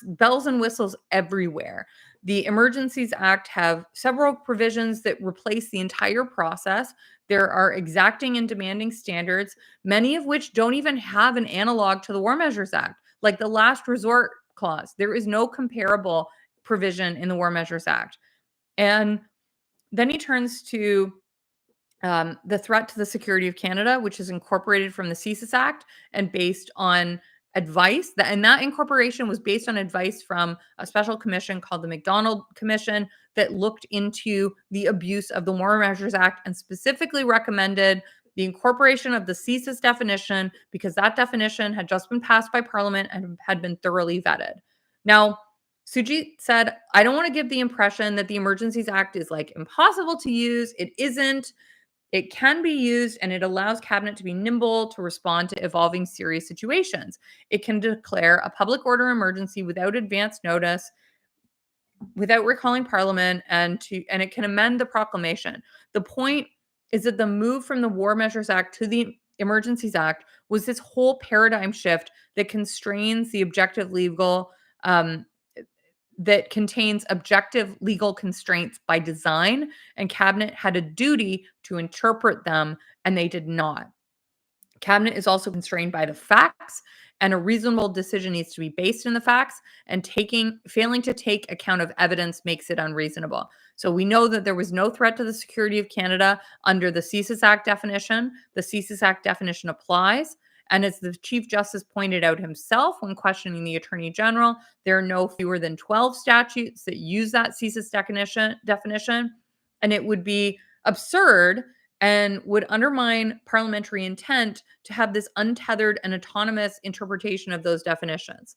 bells and whistles everywhere. The Emergencies Act have several provisions that replace the entire process. There are exacting and demanding standards, many of which don't even have an analog to the War Measures Act, like the last resort clause. There is no comparable provision in the War Measures Act. And then he turns to the threat to the security of Canada, which is incorporated from the CSIS Act and based on advice. And that incorporation was based on advice from a special commission called the MacDonald Commission that looked into the abuse of the War Measures Act and specifically recommended the incorporation of the CSIS definition because that definition had just been passed by Parliament and had been thoroughly vetted. Now, Sujit said, I don't want to give the impression that the Emergencies Act is impossible to use. It isn't. It can be used and it allows cabinet to be nimble to respond to evolving serious situations. It can declare a public order emergency without advance notice, without recalling Parliament, and it can amend the proclamation. The point is that the move from the War Measures Act to the Emergencies Act was this whole paradigm shift that constrains the objective legal that contains objective legal constraints by design, and cabinet had a duty to interpret them, and they did not. Cabinet is also constrained by the facts, and a reasonable decision needs to be based in the facts, and failing to take account of evidence makes it unreasonable. So we know that there was no threat to the security of Canada under the CSIS Act definition. The CSIS Act definition applies. And as the Chief Justice pointed out himself when questioning the Attorney General, there are no fewer than 12 statutes that use that CSIS definition. And it would be absurd and would undermine parliamentary intent to have this untethered and autonomous interpretation of those definitions.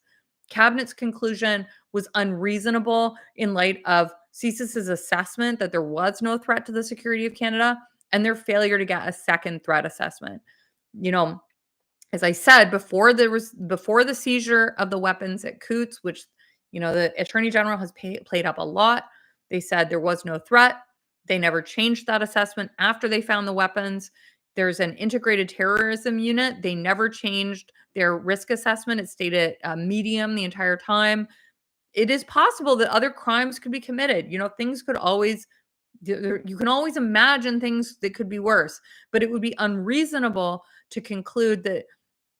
Cabinet's conclusion was unreasonable in light of CSIS's assessment that there was no threat to the security of Canada and their failure to get a second threat assessment. As I said, before the seizure of the weapons at Coots, which, the Attorney General has played up a lot, they said there was no threat. They never changed that assessment after they found the weapons. There's an integrated terrorism unit. They never changed their risk assessment. It stayed at medium the entire time. It is possible that other crimes could be committed. Things could always, you can always imagine things that could be worse, but it would be unreasonable to conclude that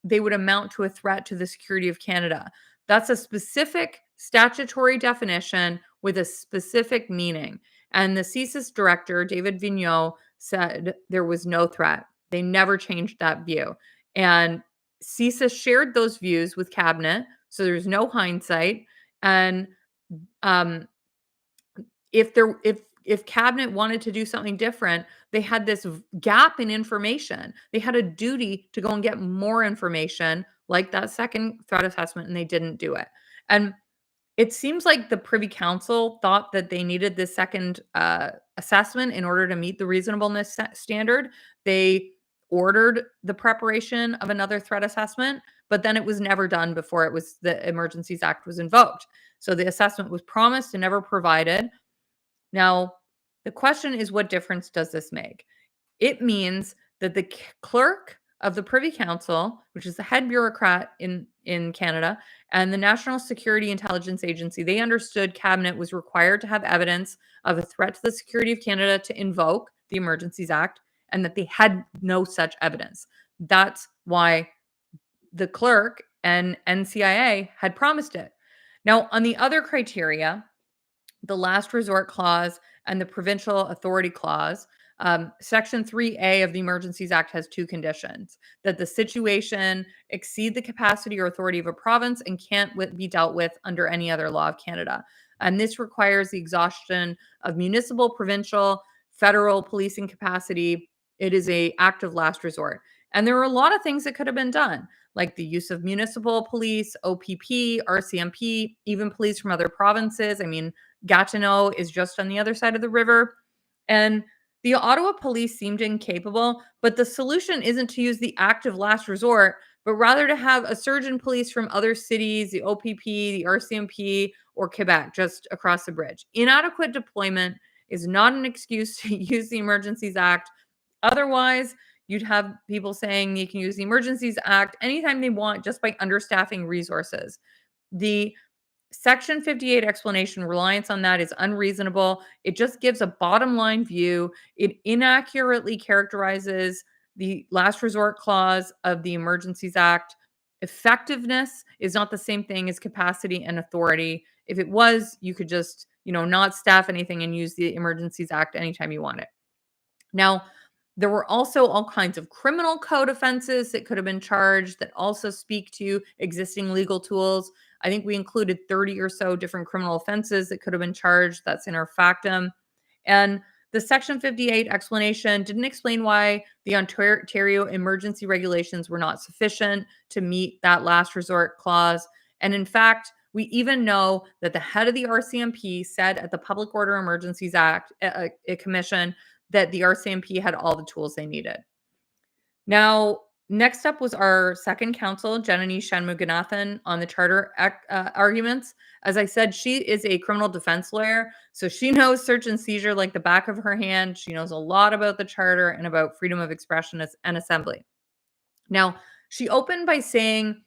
they would amount to a threat to the security of Canada. That's a specific statutory definition with a specific meaning. And the CSIS director, David Vigneault, said there was no threat. They never changed that view. And CSIS shared those views with cabinet, so there's no hindsight. And if cabinet wanted to do something different, they had this gap in information. They had a duty to go and get more information, like that second threat assessment, and they didn't do it. And it seems like the Privy Council thought that they needed this second assessment in order to meet the reasonableness standard. They ordered the preparation of another threat assessment, but then it was never done before the Emergencies Act was invoked. So the assessment was promised and never provided. Now, the question is, what difference does this make? It means that the clerk of the Privy Council, which is the head bureaucrat in Canada, and the National Security Intelligence Agency, they understood Cabinet was required to have evidence of a threat to the security of Canada to invoke the Emergencies Act, and that they had no such evidence. That's why the clerk and NCIA had promised it. Now, on the other criteria, the last resort clause and the provincial authority clause, Section 3A of the Emergencies Act has two conditions: that the situation exceed the capacity or authority of a province and can't be dealt with under any other law of Canada. And this requires the exhaustion of municipal, provincial, federal policing capacity. It is an act of last resort. And there are a lot of things that could have been done, like the use of municipal police, OPP, RCMP, even police from other provinces. I mean, Gatineau is just on the other side of the river. And the Ottawa police seemed incapable, but the solution isn't to use the act of last resort, but rather to have a surge in police from other cities, the OPP, the RCMP, or Quebec, just across the bridge. Inadequate deployment is not an excuse to use the Emergencies Act. Otherwise, you'd have people saying you can use the Emergencies Act anytime they want just by understaffing resources. The Section 58 explanation, reliance on that is unreasonable. It just gives a bottom line view. It inaccurately characterizes the last resort clause of the Emergencies Act. Effectiveness is not the same thing as capacity and authority. If it was, you could just, not staff anything and use the Emergencies Act anytime you want it. Now, there were also all kinds of criminal code offenses that could have been charged that also speak to existing legal tools. I think we included 30 or so different criminal offenses that could have been charged. That's in our factum. And the Section 58 explanation didn't explain why the Ontario emergency regulations were not sufficient to meet that last resort clause. And in fact, we even know that the head of the RCMP said at the Public Order Emergencies Act Commission that the RCMP had all the tools they needed. Now, next up was our second counsel, Janani Shanmuganathan, on the charter arguments. As I said, she is a criminal defense lawyer, so she knows search and seizure like the back of her hand. She knows a lot about the charter and about freedom of expression and assembly. Now, she opened by saying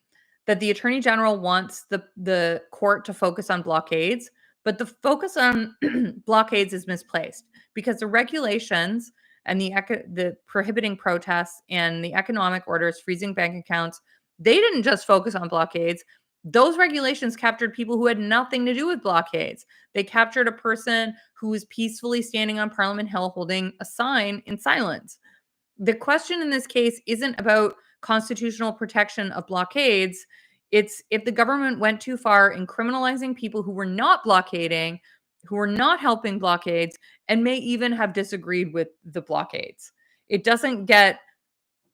that the Attorney General wants the court to focus on blockades, but the focus on blockades is misplaced because the regulations and the prohibiting protests and the economic orders freezing bank accounts, they didn't just focus on blockades. Those regulations captured people who had nothing to do with blockades. They captured a person who was peacefully standing on Parliament Hill holding a sign in silence. The question in this case isn't about constitutional protection of blockades. It's if the government went too far in criminalizing people who were not blockading, who were not helping blockades, and may even have disagreed with the blockades. It doesn't get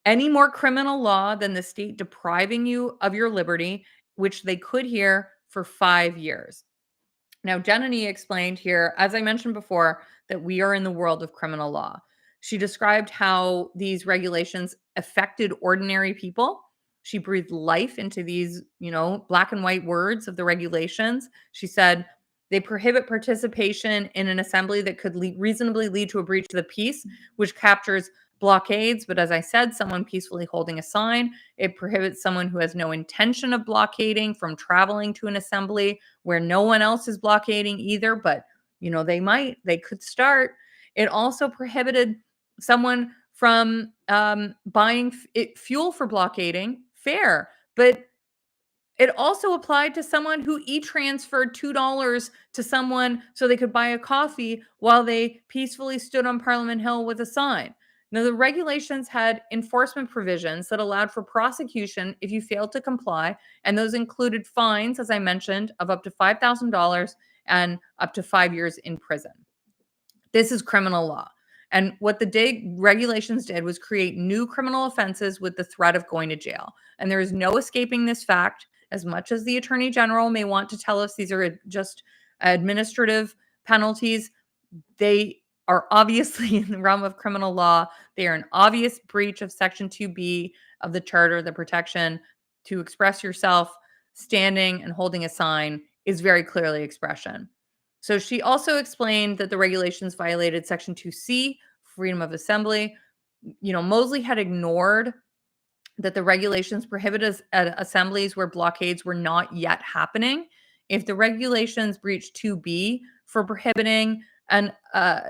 any more criminal law than the state depriving you of your liberty, which they could hear for 5 years. Now, Janani explained here, as I mentioned before, that we are in the world of criminal law. She described how these regulations affected ordinary people. She breathed life into these, black and white words of the regulations. She said they prohibit participation in an assembly that could reasonably lead to a breach of the peace, which captures blockades. But as I said, someone peacefully holding a sign. It prohibits someone who has no intention of blockading from traveling to an assembly where no one else is blockading either, but they could start. It also prohibited someone from buying fuel for blockading, fair, but it also applied to someone who e-transferred $2 to someone so they could buy a coffee while they peacefully stood on Parliament Hill with a sign. Now, the regulations had enforcement provisions that allowed for prosecution if you failed to comply, and those included fines, as I mentioned, of up to $5,000 and up to 5 years in prison. This is criminal law. And what the regulations did was create new criminal offenses with the threat of going to jail. And there is no escaping this fact. As much as the Attorney General may want to tell us these are just administrative penalties, they are obviously in the realm of criminal law. They are an obvious breach of Section 2B of the Charter. The protection to express yourself standing and holding a sign is very clearly expression. So she also explained that the regulations violated Section 2C, freedom of assembly. Mosley had ignored that the regulations prohibit assemblies where blockades were not yet happening. If the regulations breach 2B for prohibiting and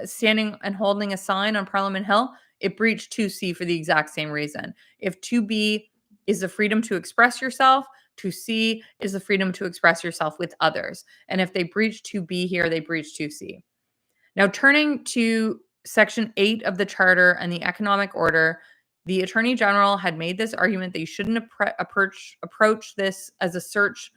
standing and holding a sign on Parliament Hill, it breached 2C for the exact same reason. If 2B is the freedom to express yourself, 2C is the freedom to express yourself with others. And if they breach 2B here, they breach 2C. Now, turning to Section 8 of the Charter and the Economic Order, the Attorney General had made this argument that you shouldn't approach this as a search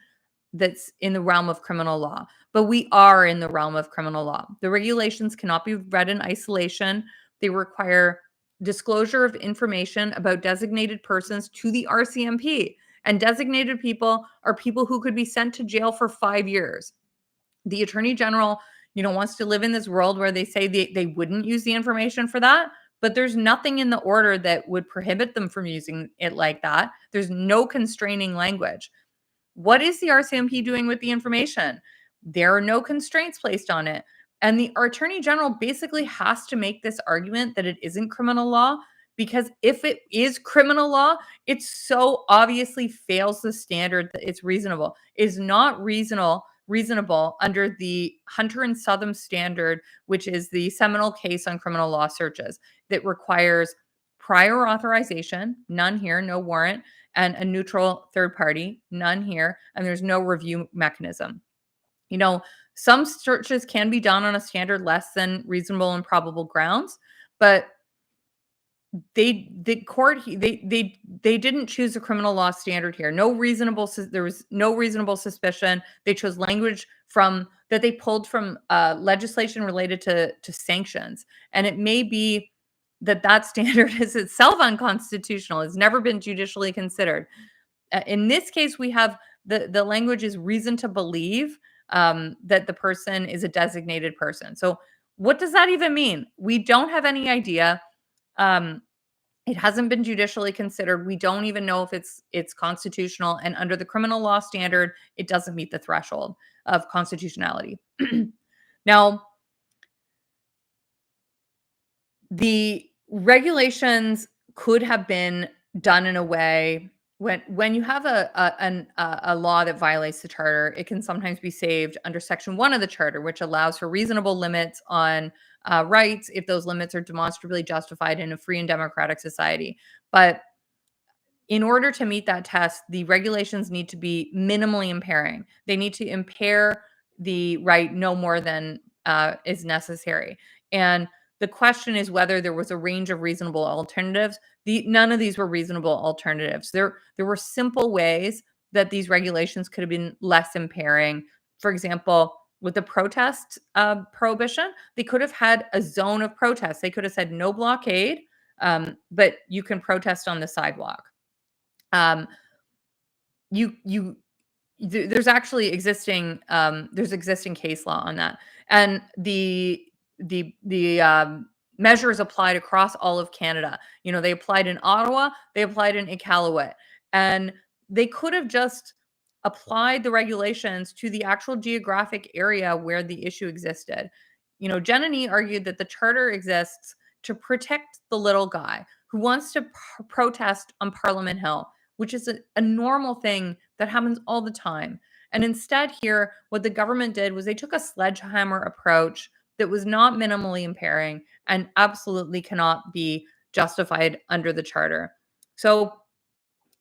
that's in the realm of criminal law. But we are in the realm of criminal law. The regulations cannot be read in isolation. They require disclosure of information about designated persons to the RCMP. And designated people are people who could be sent to jail for 5 years. The Attorney General, wants to live in this world where they say they wouldn't use the information for that, but there's nothing in the order that would prohibit them from using it like that. There's no constraining language. What is the RCMP doing with the information? There are no constraints placed on it. And the Attorney General basically has to make this argument that it isn't criminal law, because if it is criminal law, it so obviously fails the standard that it's reasonable. It's not reasonable under the Hunter and Southam standard, which is the seminal case on criminal law searches that requires prior authorization, none here, no warrant, and a neutral third party, none here, and there's no review mechanism. Some searches can be done on a standard less than reasonable and probable grounds, but the court they didn't choose a criminal law standard here. There was no reasonable suspicion. They chose language that they pulled from legislation related to sanctions, and it may be that standard is itself unconstitutional. It's never been judicially considered. In this case, we have the language is reason to believe that the person is a designated person. So what does that even mean? We don't have any idea. It hasn't been judicially considered. We don't even know if it's constitutional. And under the criminal law standard, it doesn't meet the threshold of constitutionality. Now, the regulations could have been done in a way when you have a law that violates the charter, it can sometimes be saved under Section 1 of the charter, which allows for reasonable limits on rights if those limits are demonstrably justified in a free and democratic society. But in order to meet that test, the regulations need to be minimally impairing. They need to impair the right no more than is necessary. And the question is whether there was a range of reasonable alternatives. None of these were reasonable alternatives. There were simple ways that these regulations could have been less impairing. For example, with the protest prohibition, they could have had a zone of protest. They could have said no blockade, but you can protest on the sidewalk. There's actually existing case law on that, and the measures applied across all of Canada. They applied in Ottawa, they applied in Iqaluit, and they could have just applied the regulations to the actual geographic area where the issue existed. Jen and E argued that the charter exists to protect the little guy who wants to protest on Parliament Hill, which is a normal thing that happens all the time. And instead here, what the government did was they took a sledgehammer approach that was not minimally impairing and absolutely cannot be justified under the charter. So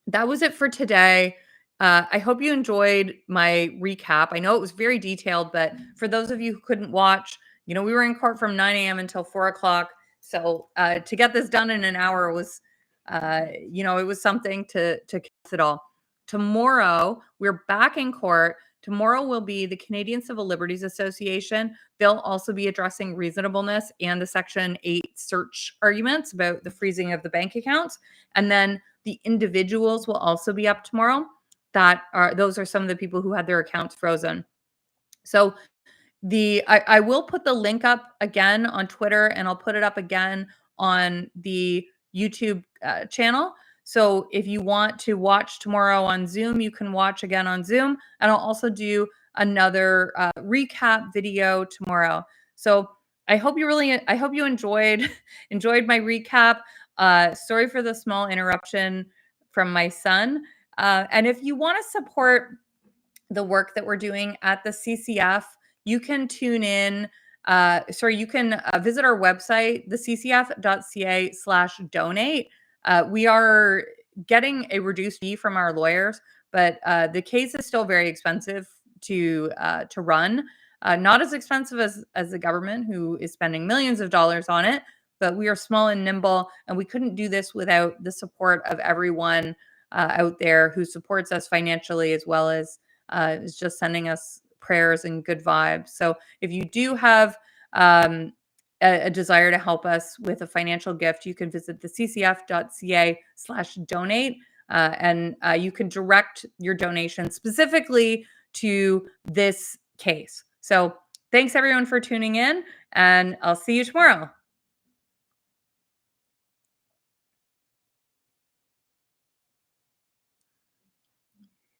that was it for today. I hope you enjoyed my recap. I know it was very detailed, but for those of you who couldn't watch, we were in court from 9 a.m. until 4 o'clock. So to get this done in an hour was, it was something to catch it all. Tomorrow, we're back in court. Tomorrow will be the Canadian Civil Liberties Association. They'll also be addressing reasonableness and the Section 8 search arguments about the freezing of the bank accounts. And then the individuals will also be up tomorrow. Those are some of the people who had their accounts frozen. So I will put the link up again on Twitter, and I'll put it up again on the YouTube channel. So if you want to watch tomorrow on Zoom, you can watch again on Zoom. And I'll also do another recap video tomorrow. So I hope you enjoyed my recap. Sorry for the small interruption from my son. And if you want to support the work that we're doing at the CCF, you can tune in. You can visit our website, theccf.ca/donate. We are getting a reduced fee from our lawyers, but the case is still very expensive to run. Not as expensive as the government, who is spending millions of dollars on it, but we are small and nimble, and we couldn't do this without the support of everyone out there who supports us financially, as well as is just sending us prayers and good vibes. So if you do have a desire to help us with a financial gift, you can visit theccf.ca/donate, and you can direct your donation specifically to this case. So thanks everyone for tuning in, and I'll see you tomorrow.